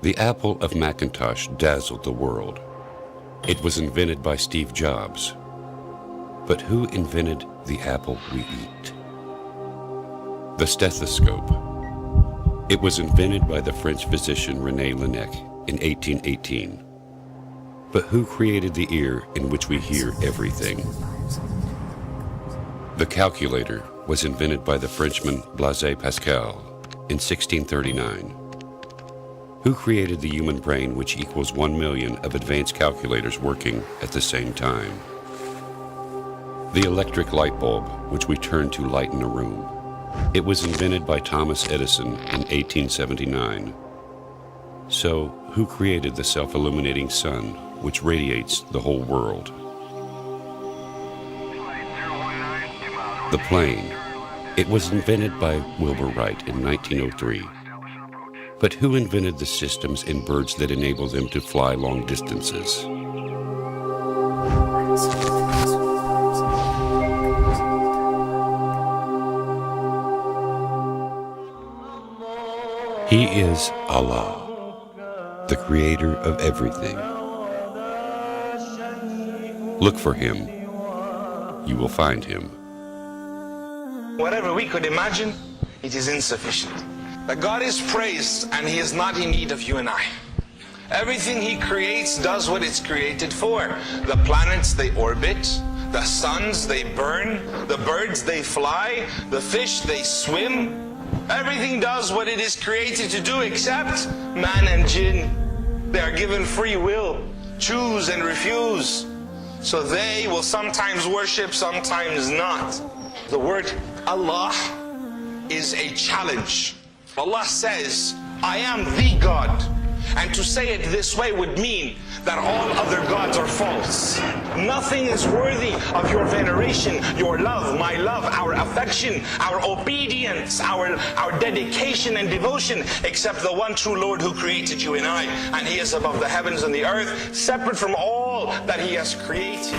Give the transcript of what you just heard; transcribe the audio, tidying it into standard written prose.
The apple of Macintosh dazzled the world. It was invented by Steve Jobs. But who invented the apple we eat? The stethoscope. It was invented by the French physician René Laennec in 1818. But who created the ear in which we hear everything? The calculator was invented by the Frenchman Blaise Pascal in 1639. Who created the human brain, which equals 1 million of advanced calculators working at the same time? The electric light bulb, which we turn to lighten a room. It was invented by Thomas Edison in 1879. So, who created the self-illuminating sun, which radiates the whole world? The plane. It was invented by Wilbur Wright in 1903. But who invented the systems in birds that enable them to fly long distances? He is Allah, the creator of everything. Look for him. You will find him. Whatever we could imagine, it is insufficient. That God is praised and he is not in need of you and I. Everything he creates does what it's created for. The planets, they orbit. The suns, they burn. The birds, they fly. The fish, they swim. Everything does what it is created to do except man and jinn. They are given free will, choose and refuse. So they will sometimes worship, sometimes not. The word Allah is a challenge. Allah says, I am the God. And to say it this way would mean that all other gods are false. Nothing is worthy of your veneration, your love, my love, our affection, our obedience, our dedication and devotion, except the one true Lord who created you and I. And he is above the heavens and the earth, separate from all that he has created.